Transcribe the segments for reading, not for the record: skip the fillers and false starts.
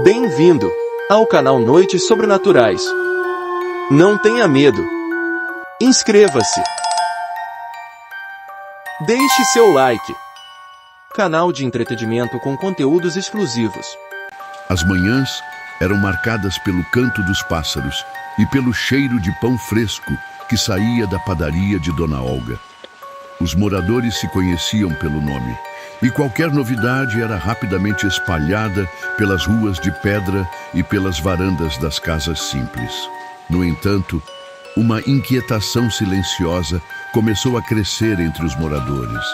Bem-vindo ao canal Noites Sobrenaturais. Não tenha medo. Inscreva-se. Deixe seu like. Canal de entretenimento com conteúdos exclusivos. As manhãs eram marcadas pelo canto dos pássaros e pelo cheiro de pão fresco que saía da padaria de Dona Olga. Os moradores se conheciam pelo nome, e qualquer novidade era rapidamente espalhada pelas ruas de pedra e pelas varandas das casas simples. No entanto, uma inquietação silenciosa começou a crescer entre os moradores.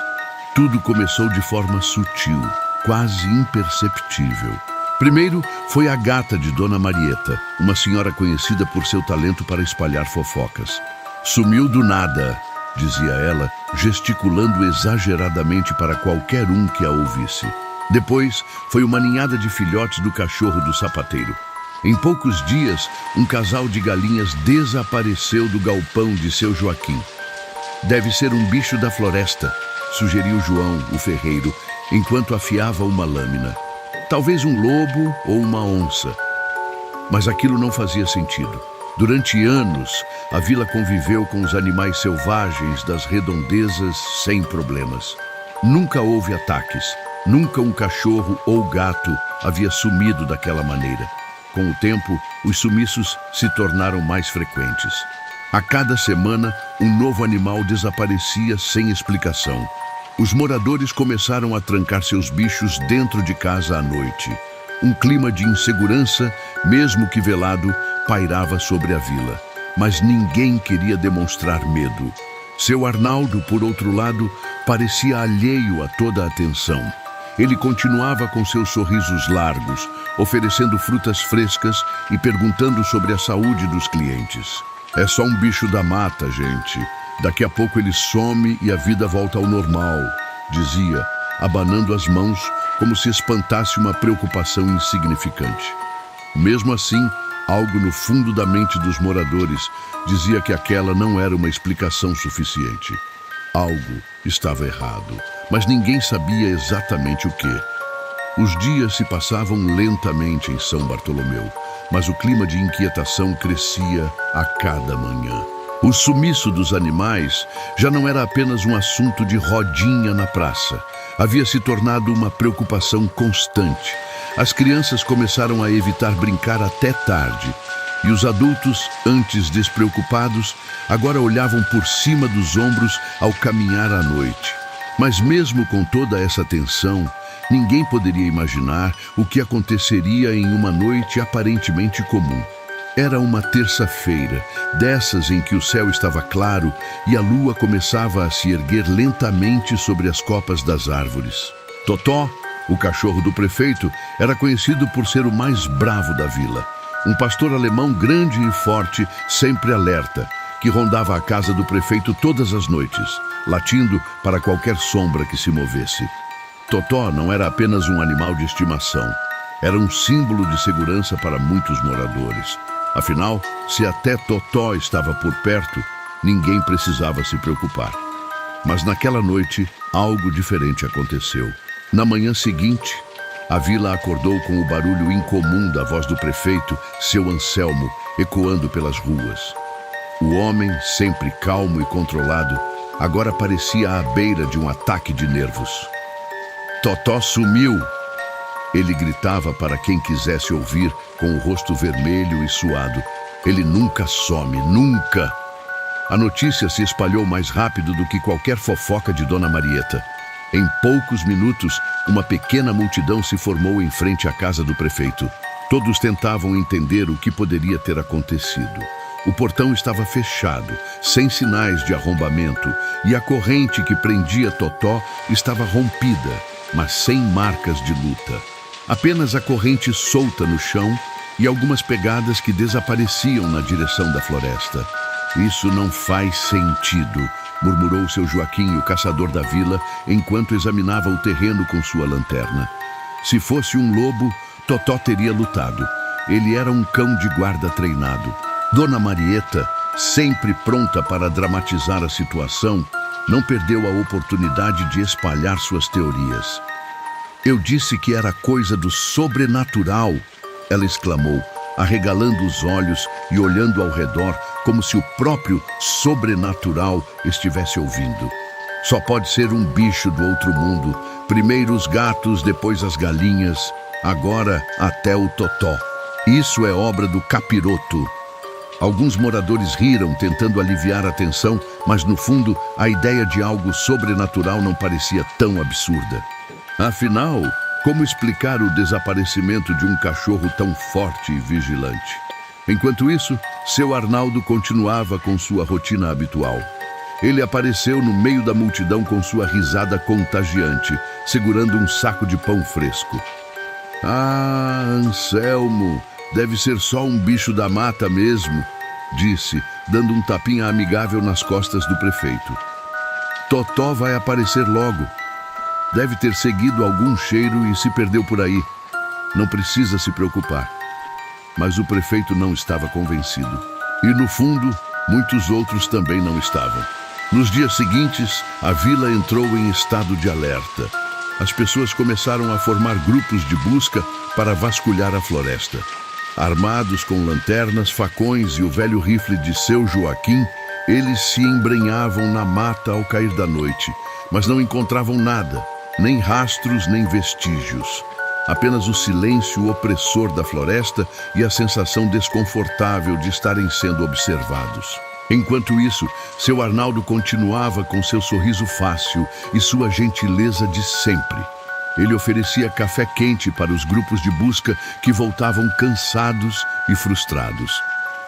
Tudo começou de forma sutil, quase imperceptível. Primeiro foi a gata de Dona Marieta, uma senhora conhecida por seu talento para espalhar fofocas. Sumiu do nada, dizia ela, gesticulando exageradamente para qualquer um que a ouvisse. Depois foi uma ninhada de filhotes do cachorro do sapateiro. Em poucos dias, um casal de galinhas desapareceu do galpão de seu Joaquim. Deve ser um bicho da floresta, sugeriu João, o ferreiro, enquanto afiava uma lâmina. Talvez um lobo ou uma onça. Mas aquilo não fazia sentido. Durante anos, a vila conviveu com os animais selvagens das redondezas sem problemas. Nunca houve ataques, nunca um cachorro ou gato havia sumido daquela maneira. Com o tempo, os sumiços se tornaram mais frequentes. A cada semana, um novo animal desaparecia sem explicação. Os moradores começaram a trancar seus bichos dentro de casa à noite. Um clima de insegurança, mesmo que velado, pairava sobre a vila. Mas ninguém queria demonstrar medo. Seu Arnaldo, por outro lado, parecia alheio a toda a atenção. Ele continuava com seus sorrisos largos, oferecendo frutas frescas e perguntando sobre a saúde dos clientes. É só um bicho da mata, gente. Daqui a pouco ele some e a vida volta ao normal, dizia, abanando as mãos como se espantasse uma preocupação insignificante. Mesmo assim, algo no fundo da mente dos moradores dizia que aquela não era uma explicação suficiente. Algo estava errado, mas ninguém sabia exatamente o quê. Os dias se passavam lentamente em São Bartolomeu, mas o clima de inquietação crescia a cada manhã. O sumiço dos animais já não era apenas um assunto de rodinha na praça. Havia se tornado uma preocupação constante. As crianças começaram a evitar brincar até tarde. E os adultos, antes despreocupados, agora olhavam por cima dos ombros ao caminhar à noite. Mas mesmo com toda essa tensão, ninguém poderia imaginar o que aconteceria em uma noite aparentemente comum. Era uma terça-feira, dessas em que o céu estava claro e a lua começava a se erguer lentamente sobre as copas das árvores. Totó, o cachorro do prefeito, era conhecido por ser o mais bravo da vila. Um pastor alemão grande e forte, sempre alerta, que rondava a casa do prefeito todas as noites, latindo para qualquer sombra que se movesse. Totó não era apenas um animal de estimação, era um símbolo de segurança para muitos moradores. Afinal, se até Totó estava por perto, ninguém precisava se preocupar. Mas naquela noite, algo diferente aconteceu. Na manhã seguinte, a vila acordou com o barulho incomum da voz do prefeito, seu Anselmo, ecoando pelas ruas. O homem, sempre calmo e controlado, agora parecia à beira de um ataque de nervos. Totó sumiu! Ele gritava para quem quisesse ouvir, com o rosto vermelho e suado. Ele nunca some, nunca! A notícia se espalhou mais rápido do que qualquer fofoca de Dona Marieta. Em poucos minutos, uma pequena multidão se formou em frente à casa do prefeito. Todos tentavam entender o que poderia ter acontecido. O portão estava fechado, sem sinais de arrombamento, e a corrente que prendia Totó estava rompida, mas sem marcas de luta. Apenas a corrente solta no chão e algumas pegadas que desapareciam na direção da floresta. Isso não faz sentido, murmurou seu Joaquim, o caçador da vila, enquanto examinava o terreno com sua lanterna. Se fosse um lobo, Totó teria lutado. Ele era um cão de guarda treinado. Dona Marieta, sempre pronta para dramatizar a situação, não perdeu a oportunidade de espalhar suas teorias. Eu disse que era coisa do sobrenatural, ela exclamou, arregalando os olhos e olhando ao redor como se o próprio sobrenatural estivesse ouvindo. Só pode ser um bicho do outro mundo. Primeiro os gatos, depois as galinhas, agora até o totó. Isso é obra do capiroto. Alguns moradores riram, tentando aliviar a tensão, mas no fundo, a ideia de algo sobrenatural não parecia tão absurda. Afinal, como explicar o desaparecimento de um cachorro tão forte e vigilante? Enquanto isso, seu Arnaldo continuava com sua rotina habitual. Ele apareceu no meio da multidão com sua risada contagiante, segurando um saco de pão fresco. "Ah, Anselmo, deve ser só um bicho da mata mesmo", disse, dando um tapinha amigável nas costas do prefeito. "Totó vai aparecer logo. Deve ter seguido algum cheiro e se perdeu por aí. Não precisa se preocupar." Mas o prefeito não estava convencido. E no fundo, muitos outros também não estavam. Nos dias seguintes, a vila entrou em estado de alerta. As pessoas começaram a formar grupos de busca para vasculhar a floresta. Armados com lanternas, facões e o velho rifle de seu Joaquim, eles se embrenhavam na mata ao cair da noite, mas não encontravam nada, nem rastros nem vestígios. Apenas o silêncio opressor da floresta e a sensação desconfortável de estarem sendo observados. Enquanto isso, seu Arnaldo continuava com seu sorriso fácil e sua gentileza de sempre. Ele oferecia café quente para os grupos de busca que voltavam cansados e frustrados.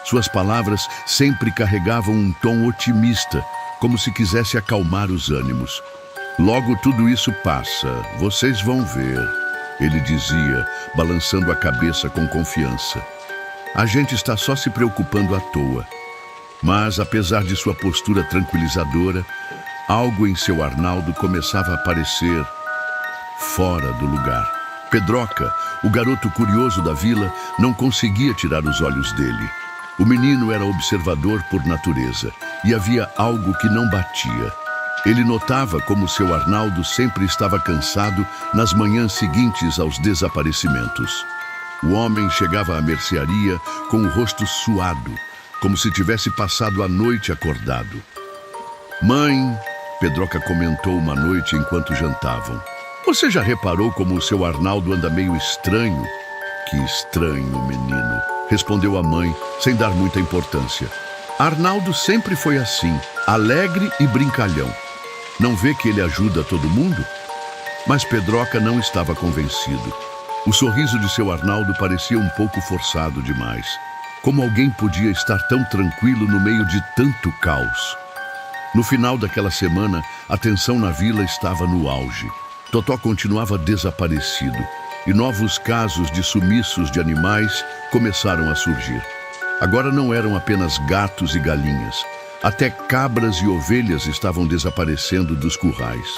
Suas palavras sempre carregavam um tom otimista, como se quisesse acalmar os ânimos. "Logo tudo isso passa, vocês vão ver", ele dizia, balançando a cabeça com confiança. "A gente está só se preocupando à toa." Mas, apesar de sua postura tranquilizadora, algo em seu Arnaldo começava a aparecer fora do lugar. Pedroca, o garoto curioso da vila, não conseguia tirar os olhos dele. O menino era observador por natureza, e havia algo que não batia. Ele notava como seu Arnaldo sempre estava cansado nas manhãs seguintes aos desaparecimentos. O homem chegava à mercearia com o rosto suado, como se tivesse passado a noite acordado. "Mãe", Pedroca comentou uma noite enquanto jantavam, "você já reparou como o seu Arnaldo anda meio estranho?" "Que estranho, menino", respondeu a mãe, sem dar muita importância. "Arnaldo sempre foi assim, alegre e brincalhão. Não vê que ele ajuda todo mundo?" Mas Pedroca não estava convencido. O sorriso de seu Arnaldo parecia um pouco forçado demais. Como alguém podia estar tão tranquilo no meio de tanto caos? No final daquela semana, a tensão na vila estava no auge. Totó continuava desaparecido e novos casos de sumiços de animais começaram a surgir. Agora não eram apenas gatos e galinhas. Até cabras e ovelhas estavam desaparecendo dos currais.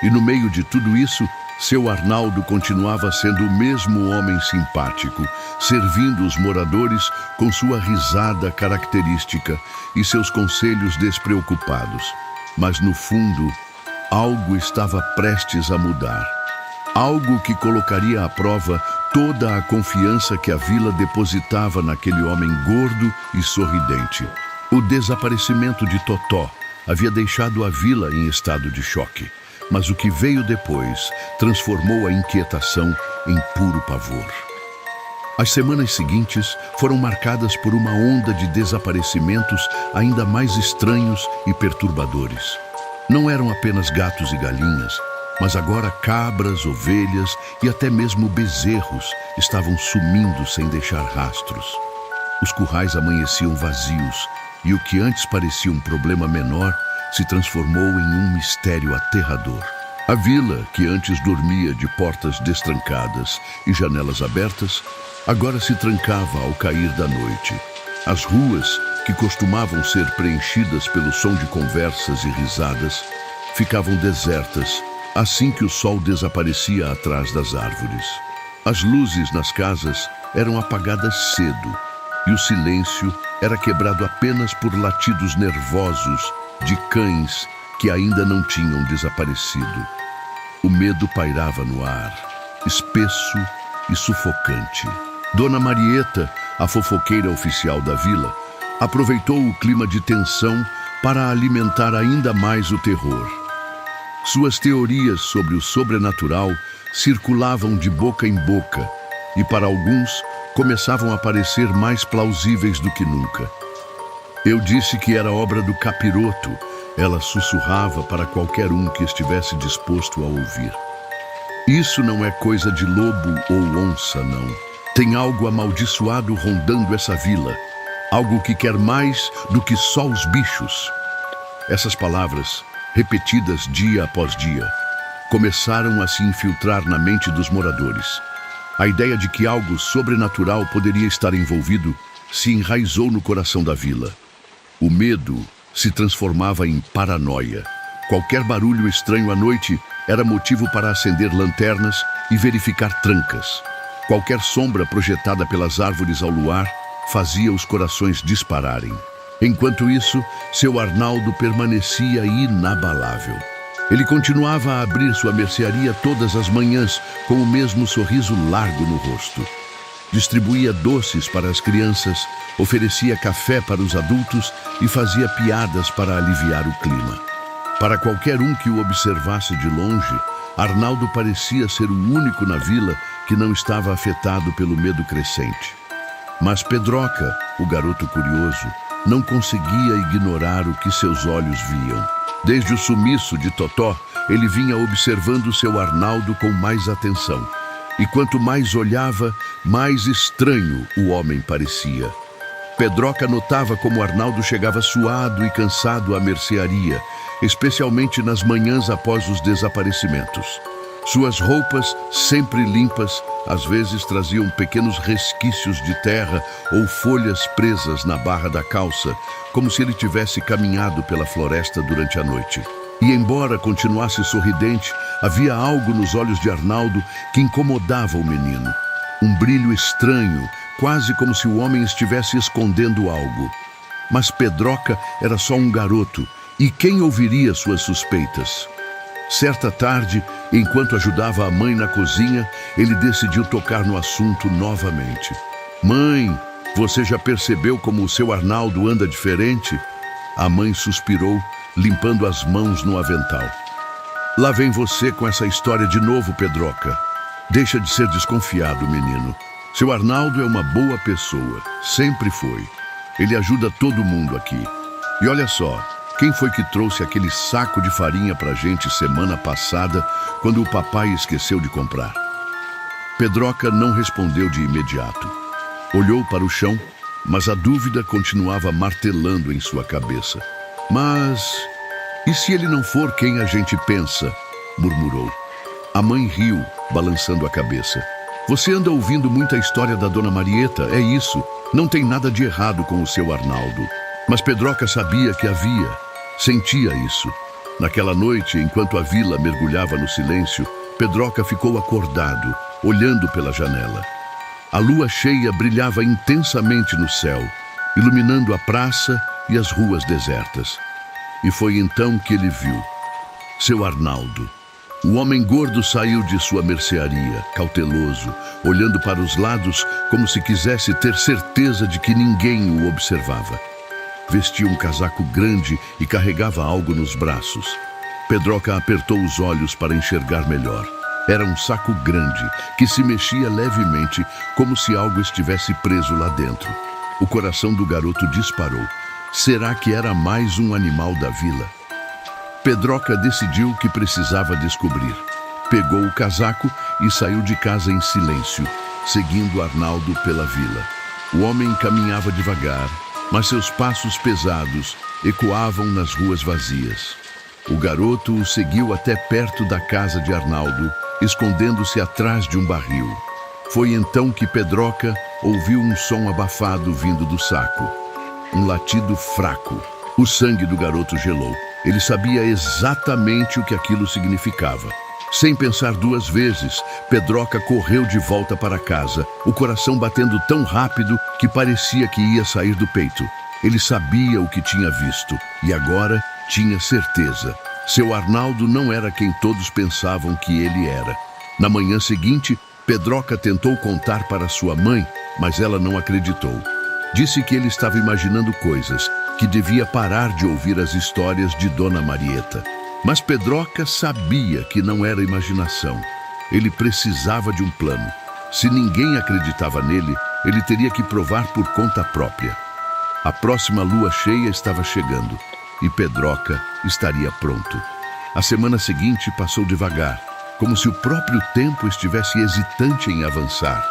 E no meio de tudo isso, seu Arnaldo continuava sendo o mesmo homem simpático, servindo os moradores com sua risada característica e seus conselhos despreocupados. Mas no fundo, algo estava prestes a mudar. Algo que colocaria à prova toda a confiança que a vila depositava naquele homem gordo e sorridente. O desaparecimento de Totó havia deixado a vila em estado de choque. Mas o que veio depois transformou a inquietação em puro pavor. As semanas seguintes foram marcadas por uma onda de desaparecimentos ainda mais estranhos e perturbadores. Não eram apenas gatos e galinhas, mas agora cabras, ovelhas e até mesmo bezerros estavam sumindo sem deixar rastros. Os currais amanheciam vazios e o que antes parecia um problema menor se transformou em um mistério aterrador. A vila, que antes dormia de portas destrancadas e janelas abertas, agora se trancava ao cair da noite. As ruas, que costumavam ser preenchidas pelo som de conversas e risadas, ficavam desertas assim que o sol desaparecia atrás das árvores. As luzes nas casas eram apagadas cedo e o silêncio era quebrado apenas por latidos nervosos de cães que ainda não tinham desaparecido. O medo pairava no ar, espesso e sufocante. Dona Marieta, a fofoqueira oficial da vila, aproveitou o clima de tensão para alimentar ainda mais o terror. Suas teorias sobre o sobrenatural circulavam de boca em boca e, para alguns, começavam a parecer mais plausíveis do que nunca. Eu disse que era obra do capiroto, ela sussurrava para qualquer um que estivesse disposto a ouvir. Isso não é coisa de lobo ou onça, não. Tem algo amaldiçoado rondando essa vila, algo que quer mais do que só os bichos. Essas palavras, repetidas dia após dia, começaram a se infiltrar na mente dos moradores. A ideia de que algo sobrenatural poderia estar envolvido se enraizou no coração da vila. O medo se transformava em paranoia. Qualquer barulho estranho à noite era motivo para acender lanternas e verificar trancas. Qualquer sombra projetada pelas árvores ao luar fazia os corações dispararem. Enquanto isso, seu Arnaldo permanecia inabalável. Ele continuava a abrir sua mercearia todas as manhãs com o mesmo sorriso largo no rosto. Distribuía doces para as crianças, oferecia café para os adultos e fazia piadas para aliviar o clima. Para qualquer um que o observasse de longe, Arnaldo parecia ser o único na vila que não estava afetado pelo medo crescente. Mas Pedroca, o garoto curioso, não conseguia ignorar o que seus olhos viam. Desde o sumiço de Totó, ele vinha observando seu Arnaldo com mais atenção. E quanto mais olhava, mais estranho o homem parecia. Pedroca notava como Arnaldo chegava suado e cansado à mercearia, especialmente nas manhãs após os desaparecimentos. Suas roupas, sempre limpas, às vezes traziam pequenos resquícios de terra ou folhas presas na barra da calça, como se ele tivesse caminhado pela floresta durante a noite. E embora continuasse sorridente, havia algo nos olhos de Arnaldo que incomodava o menino. Um brilho estranho, quase como se o homem estivesse escondendo algo. Mas Pedroca era só um garoto, e quem ouviria suas suspeitas? Certa tarde, enquanto ajudava a mãe na cozinha, ele decidiu tocar no assunto novamente. "Mãe, você já percebeu como o seu Arnaldo anda diferente?" A mãe suspirou, limpando as mãos no avental. "Lá vem você com essa história de novo, Pedroca. Deixa de ser desconfiado, menino. Seu Arnaldo é uma boa pessoa, sempre foi. Ele ajuda todo mundo aqui. E olha só, quem foi que trouxe aquele saco de farinha pra gente semana passada, quando o papai esqueceu de comprar?" Pedroca não respondeu de imediato. Olhou para o chão, mas a dúvida continuava martelando em sua cabeça. "Mas, e se ele não for quem a gente pensa?" murmurou. A mãe riu, balançando a cabeça. "Você anda ouvindo muita história da Dona Marieta, é isso. Não tem nada de errado com o seu Arnaldo." Mas Pedroca sabia que havia, sentia isso. Naquela noite, enquanto a vila mergulhava no silêncio, Pedroca ficou acordado, olhando pela janela. A lua cheia brilhava intensamente no céu, iluminando a praça e as ruas desertas. E foi então que ele viu seu Arnaldo. O homem gordo saiu de sua mercearia, cauteloso, olhando para os lados como se quisesse ter certeza de que ninguém o observava. Vestia um casaco grande e carregava algo nos braços. Pedroca apertou os olhos para enxergar melhor. Era um saco grande, que se mexia levemente, como se algo estivesse preso lá dentro. O coração do garoto disparou. Será que era mais um animal da vila? Pedroca decidiu que precisava descobrir. Pegou o casaco e saiu de casa em silêncio, seguindo Arnaldo pela vila. O homem caminhava devagar, mas seus passos pesados ecoavam nas ruas vazias. O garoto o seguiu até perto da casa de Arnaldo, escondendo-se atrás de um barril. Foi então que Pedroca ouviu um som abafado vindo do saco. Um latido fraco. O sangue do garoto gelou. Ele sabia exatamente o que aquilo significava. Sem pensar duas vezes, Pedroca correu de volta para casa, o coração batendo tão rápido que parecia que ia sair do peito. Ele sabia o que tinha visto e agora tinha certeza. Seu Arnaldo não era quem todos pensavam que ele era. Na manhã seguinte, Pedroca tentou contar para sua mãe, mas ela não acreditou. Disse que ele estava imaginando coisas, que devia parar de ouvir as histórias de Dona Marieta. Mas Pedroca sabia que não era imaginação. Ele precisava de um plano. Se ninguém acreditava nele, ele teria que provar por conta própria. A próxima lua cheia estava chegando e Pedroca estaria pronto. A semana seguinte passou devagar, como se o próprio tempo estivesse hesitante em avançar.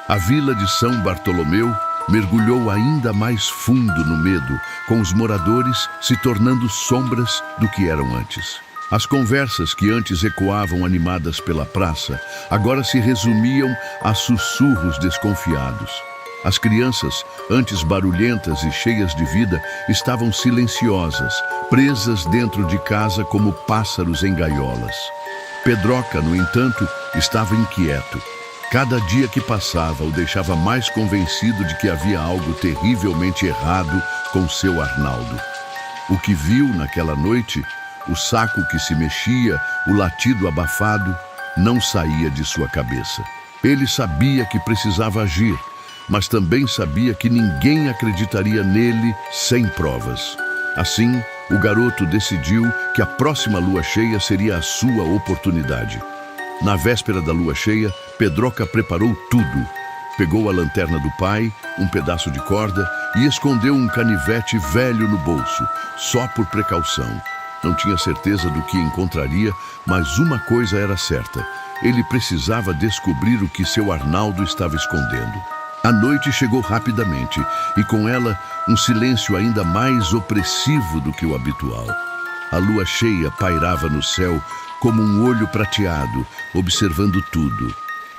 A vila de São Bartolomeu mergulhou ainda mais fundo no medo, com os moradores se tornando sombras do que eram antes. As conversas que antes ecoavam animadas pela praça, agora se resumiam a sussurros desconfiados. As crianças, antes barulhentas e cheias de vida, estavam silenciosas, presas dentro de casa como pássaros em gaiolas. Pedroca, no entanto, estava inquieto. Cada dia que passava o deixava mais convencido de que havia algo terrivelmente errado com seu Arnaldo. O que viu naquela noite, o saco que se mexia, o latido abafado, não saía de sua cabeça. Ele sabia que precisava agir, mas também sabia que ninguém acreditaria nele sem provas. Assim, o garoto decidiu que a próxima lua cheia seria a sua oportunidade. Na véspera da lua cheia, Pedroca preparou tudo. Pegou a lanterna do pai, um pedaço de corda e escondeu um canivete velho no bolso, só por precaução. Não tinha certeza do que encontraria, mas uma coisa era certa: ele precisava descobrir o que seu Arnaldo estava escondendo. A noite chegou rapidamente e com ela um silêncio ainda mais opressivo do que o habitual. A lua cheia pairava no céu como um olho prateado, observando tudo.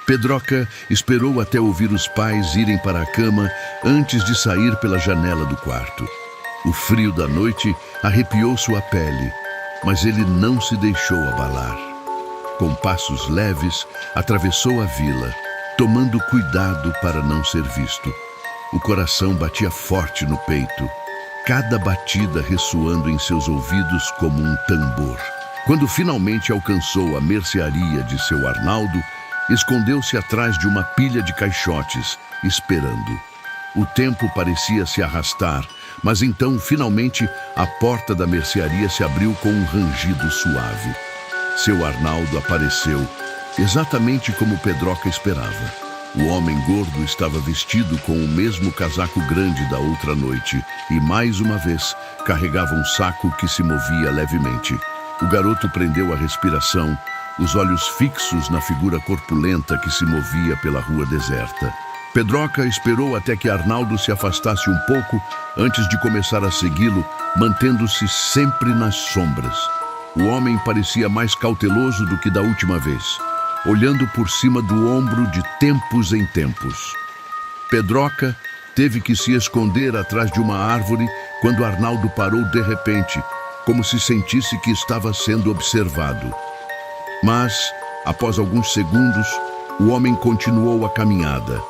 Pedroca esperou até ouvir os pais irem para a cama antes de sair pela janela do quarto. O frio da noite arrepiou sua pele, mas ele não se deixou abalar. Com passos leves, atravessou a vila, tomando cuidado para não ser visto. O coração batia forte no peito, cada batida ressoando em seus ouvidos como um tambor. Quando finalmente alcançou a mercearia de seu Arnaldo, escondeu-se atrás de uma pilha de caixotes, esperando. O tempo parecia se arrastar, mas então, finalmente, a porta da mercearia se abriu com um rangido suave. Seu Arnaldo apareceu, exatamente como Pedroca esperava. O homem gordo estava vestido com o mesmo casaco grande da outra noite e, mais uma vez, carregava um saco que se movia levemente. O garoto prendeu a respiração, os olhos fixos na figura corpulenta que se movia pela rua deserta. Pedroca esperou até que Arnaldo se afastasse um pouco antes de começar a segui-lo, mantendo-se sempre nas sombras. O homem parecia mais cauteloso do que da última vez, olhando por cima do ombro de tempos em tempos. Pedroca teve que se esconder atrás de uma árvore quando Arnaldo parou de repente, como se sentisse que estava sendo observado. Mas, após alguns segundos, o homem continuou a caminhada,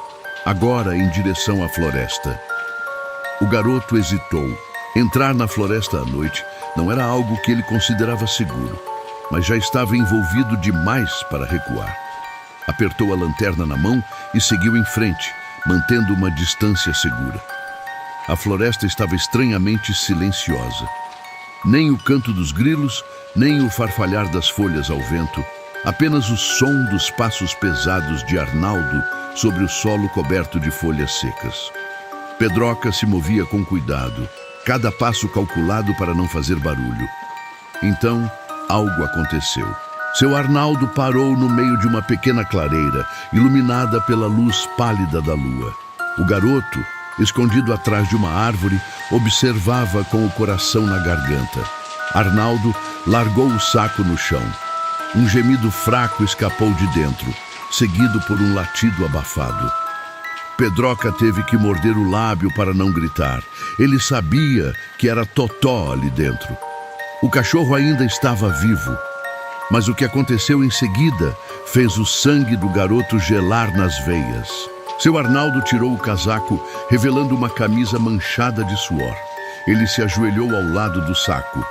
agora em direção à floresta. O garoto hesitou. Entrar na floresta à noite não era algo que ele considerava seguro, mas já estava envolvido demais para recuar. Apertou a lanterna na mão e seguiu em frente, mantendo uma distância segura. A floresta estava estranhamente silenciosa. Nem o canto dos grilos, nem o farfalhar das folhas ao vento, apenas o som dos passos pesados de Arnaldo sobre o solo coberto de folhas secas. Pedroca se movia com cuidado, cada passo calculado para não fazer barulho. Então, algo aconteceu. Seu Arnaldo parou no meio de uma pequena clareira, iluminada pela luz pálida da lua. O garoto, escondido atrás de uma árvore, observava com o coração na garganta. Arnaldo largou o saco no chão. Um gemido fraco escapou de dentro, seguido por um latido abafado. Pedroca teve que morder o lábio para não gritar. Ele sabia que era Totó ali dentro. O cachorro ainda estava vivo, mas o que aconteceu em seguida fez o sangue do garoto gelar nas veias. Seu Arnaldo tirou o casaco, revelando uma camisa manchada de suor. Ele se ajoelhou ao lado do saco,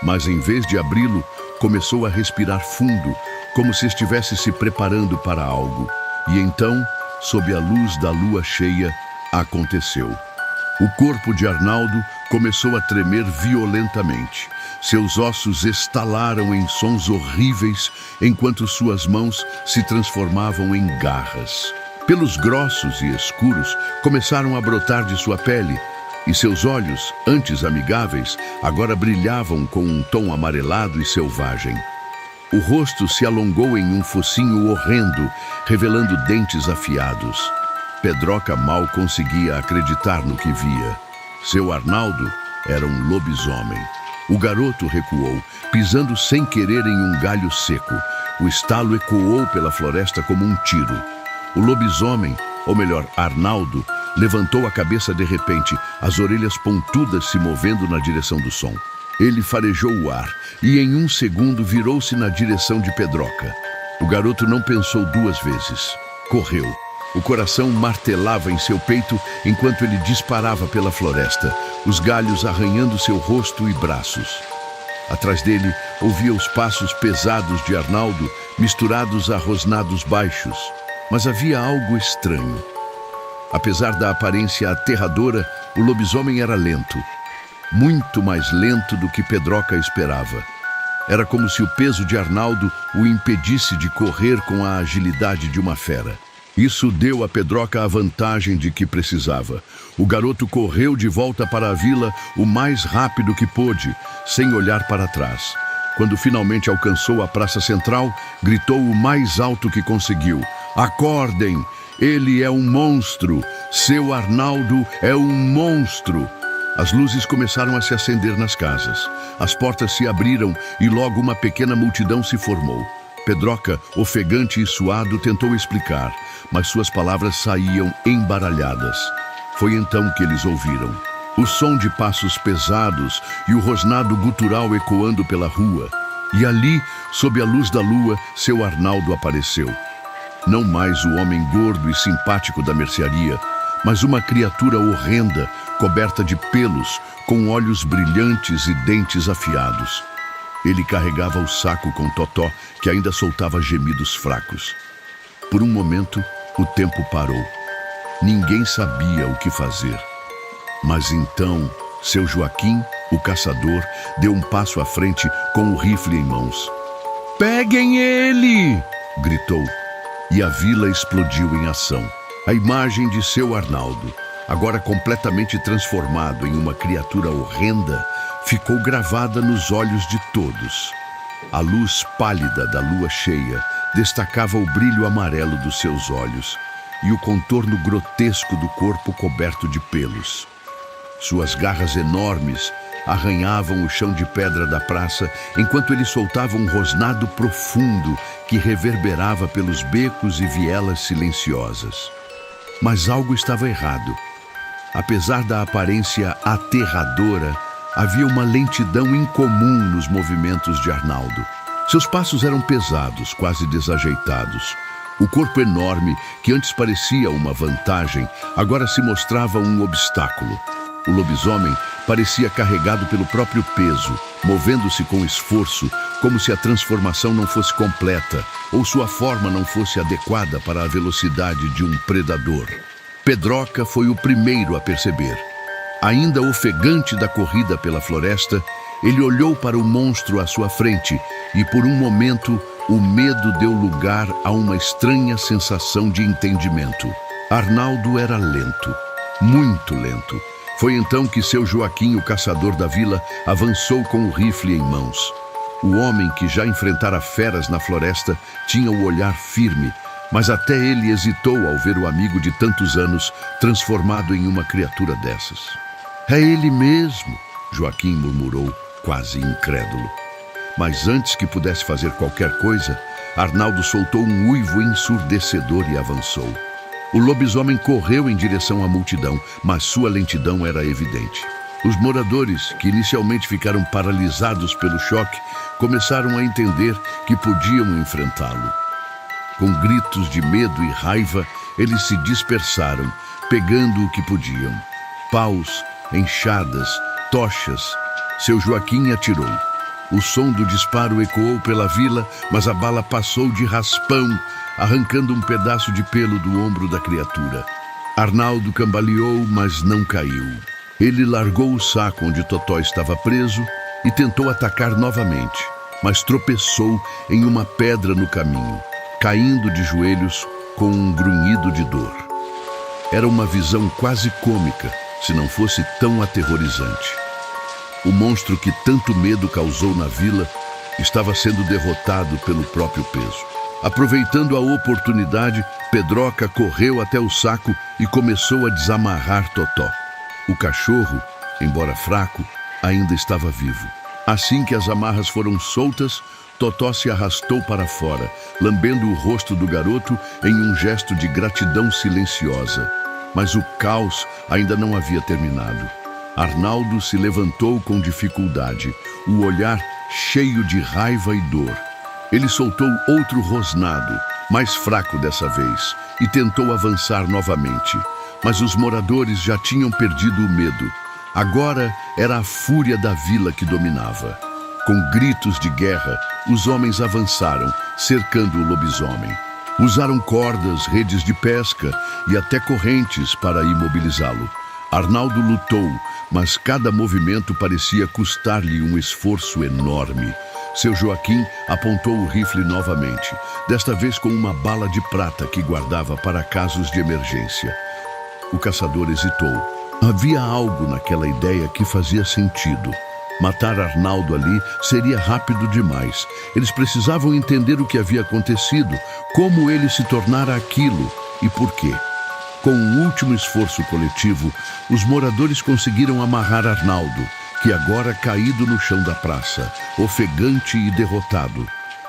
mas em vez de abri-lo, começou a respirar fundo, como se estivesse se preparando para algo. E então, sob a luz da lua cheia, aconteceu. O corpo de Arnaldo começou a tremer violentamente. Seus ossos estalaram em sons horríveis, enquanto suas mãos se transformavam em garras. Pelos grossos e escuros começaram a brotar de sua pele, e seus olhos, antes amigáveis, agora brilhavam com um tom amarelado e selvagem. O rosto se alongou em um focinho horrendo, revelando dentes afiados. Pedroca mal conseguia acreditar no que via. Seu Arnaldo era um lobisomem. O garoto recuou, pisando sem querer em um galho seco. O estalo ecoou pela floresta como um tiro. O lobisomem, ou melhor, Arnaldo, levantou a cabeça de repente, as orelhas pontudas se movendo na direção do som. Ele farejou o ar e em um segundo virou-se na direção de Pedroca. O garoto não pensou duas vezes. Correu. O coração martelava em seu peito enquanto ele disparava pela floresta, os galhos arranhando seu rosto e braços. Atrás dele, ouvia os passos pesados de Arnaldo, misturados a rosnados baixos. Mas havia algo estranho. Apesar da aparência aterradora, o lobisomem era lento. Muito mais lento do que Pedroca esperava. Era como se o peso de Arnaldo o impedisse de correr com a agilidade de uma fera. Isso deu a Pedroca a vantagem de que precisava. O garoto correu de volta para a vila o mais rápido que pôde, sem olhar para trás. Quando finalmente alcançou a praça central, gritou o mais alto que conseguiu: "Acordem! Ele é um monstro! Seu Arnaldo é um monstro!" As luzes começaram a se acender nas casas. As portas se abriram e logo uma pequena multidão se formou. Pedroca, ofegante e suado, tentou explicar, mas suas palavras saíam embaralhadas. Foi então que eles ouviram o som de passos pesados e o rosnado gutural ecoando pela rua. E ali, sob a luz da lua, seu Arnaldo apareceu. Não mais o homem gordo e simpático da mercearia, mas uma criatura horrenda, coberta de pelos, com olhos brilhantes e dentes afiados. Ele carregava o saco com Totó, que ainda soltava gemidos fracos. Por um momento, o tempo parou. Ninguém sabia o que fazer. Mas então, seu Joaquim, o caçador, deu um passo à frente com o rifle em mãos. "Peguem ele!" gritou. E a vila explodiu em ação. A imagem de seu Arnaldo, agora completamente transformado em uma criatura horrenda, ficou gravada nos olhos de todos. A luz pálida da lua cheia destacava o brilho amarelo dos seus olhos e o contorno grotesco do corpo coberto de pelos. Suas garras enormes arranhavam o chão de pedra da praça enquanto ele soltava um rosnado profundo que reverberava pelos becos e vielas silenciosas. Mas algo estava errado. Apesar da aparência aterradora, havia uma lentidão incomum nos movimentos de Arnaldo. Seus passos eram pesados, quase desajeitados. O corpo enorme, que antes parecia uma vantagem, agora se mostrava um obstáculo. O lobisomem parecia carregado pelo próprio peso, movendo-se com esforço, como se a transformação não fosse completa ou sua forma não fosse adequada para a velocidade de um predador. Pedroca foi o primeiro a perceber. Ainda ofegante da corrida pela floresta, ele olhou para o monstro à sua frente e, por um momento, o medo deu lugar a uma estranha sensação de entendimento. Arnaldo era lento, muito lento. Foi então que seu Joaquim, o caçador da vila, avançou com o rifle em mãos. O homem que já enfrentara feras na floresta tinha o olhar firme, mas até ele hesitou ao ver o amigo de tantos anos transformado em uma criatura dessas. "É ele mesmo", Joaquim murmurou, quase incrédulo. Mas antes que pudesse fazer qualquer coisa, Arnaldo soltou um uivo ensurdecedor e avançou. O lobisomem correu em direção à multidão, mas sua lentidão era evidente. Os moradores, que inicialmente ficaram paralisados pelo choque, começaram a entender que podiam enfrentá-lo. Com gritos de medo e raiva, eles se dispersaram, pegando o que podiam. Paus, enxadas, tochas. Seu Joaquim atirou. O som do disparo ecoou pela vila, mas a bala passou de raspão, arrancando um pedaço de pelo do ombro da criatura. Arnaldo cambaleou, mas não caiu. Ele largou o saco onde Totó estava preso e tentou atacar novamente, mas tropeçou em uma pedra no caminho, caindo de joelhos com um grunhido de dor. Era uma visão quase cômica, se não fosse tão aterrorizante. O monstro que tanto medo causou na vila estava sendo derrotado pelo próprio peso. Aproveitando a oportunidade, Pedroca correu até o saco e começou a desamarrar Totó. O cachorro, embora fraco, ainda estava vivo. Assim que as amarras foram soltas, Totó se arrastou para fora, lambendo o rosto do garoto em um gesto de gratidão silenciosa. Mas o caos ainda não havia terminado. Arnaldo se levantou com dificuldade, o olhar cheio de raiva e dor. Ele soltou outro rosnado, mais fraco dessa vez, e tentou avançar novamente. Mas os moradores já tinham perdido o medo. Agora era a fúria da vila que dominava. Com gritos de guerra, os homens avançaram, cercando o lobisomem. Usaram cordas, redes de pesca e até correntes para imobilizá-lo. Arnaldo lutou, mas cada movimento parecia custar-lhe um esforço enorme. Seu Joaquim apontou o rifle novamente, desta vez com uma bala de prata que guardava para casos de emergência. O caçador hesitou. Havia algo naquela ideia que fazia sentido. Matar Arnaldo ali seria rápido demais. Eles precisavam entender o que havia acontecido, como ele se tornara aquilo e por quê. Com um último esforço coletivo, os moradores conseguiram amarrar Arnaldo, que agora caído no chão da praça, ofegante e derrotado.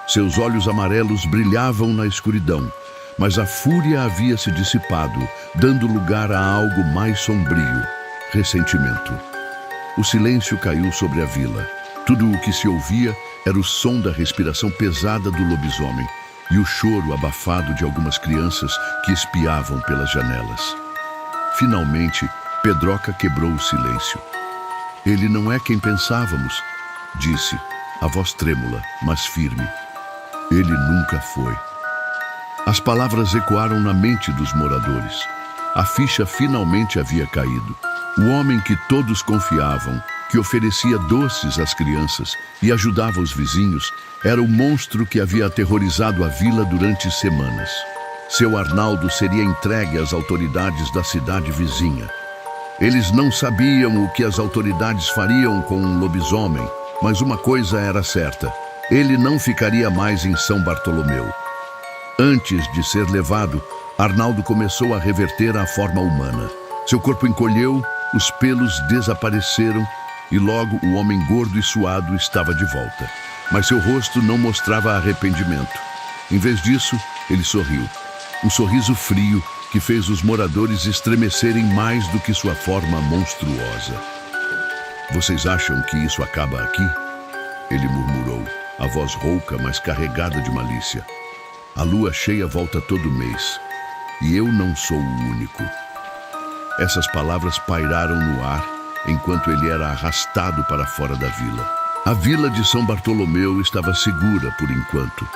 Seus olhos amarelos brilhavam na escuridão, mas a fúria havia se dissipado, dando lugar a algo mais sombrio: ressentimento. O silêncio caiu sobre a vila. Tudo o que se ouvia era o som da respiração pesada do lobisomem e o choro abafado de algumas crianças que espiavam pelas janelas. Finalmente, Pedroca quebrou o silêncio. "Ele não é quem pensávamos", disse, a voz trêmula, mas firme. "Ele nunca foi." As palavras ecoaram na mente dos moradores. A ficha finalmente havia caído. O homem que todos confiavam, que oferecia doces às crianças e ajudava os vizinhos, era o monstro que havia aterrorizado a vila durante semanas. Seu Arnaldo seria entregue às autoridades da cidade vizinha. Eles não sabiam o que as autoridades fariam com um lobisomem, mas uma coisa era certa: ele não ficaria mais em São Bartolomeu. Antes de ser levado, Arnaldo começou a reverter à forma humana. Seu corpo encolheu, os pelos desapareceram e logo o homem gordo e suado estava de volta. Mas seu rosto não mostrava arrependimento. Em vez disso, ele sorriu. Um sorriso frio que fez os moradores estremecerem mais do que sua forma monstruosa. "Vocês acham que isso acaba aqui?" ele murmurou, a voz rouca, mas carregada de malícia. "A lua cheia volta todo mês, e eu não sou o único." Essas palavras pairaram no ar enquanto ele era arrastado para fora da vila. A vila de São Bartolomeu estava segura por enquanto.